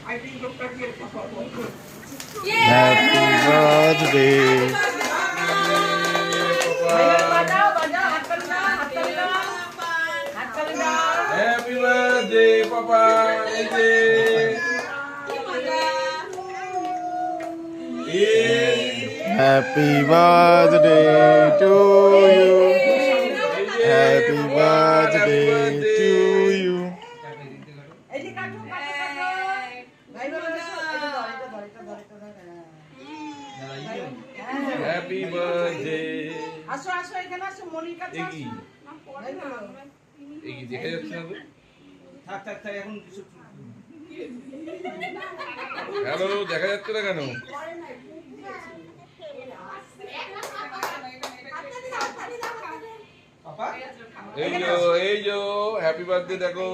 Happy birthday. Happy birthday, Papa. Happy birthday to you. Happy birthday to you. Happy birthday. আসো আসো এখানে আসো মনির কাছে আসো এই কি দেখা যাচ্ছে না তো? থাক থাক থাক এখন কিছু হ্যালো, দেখা যাচ্ছে না কেন? পাপা এই যে হ্যাপি বার্থডে দেখো।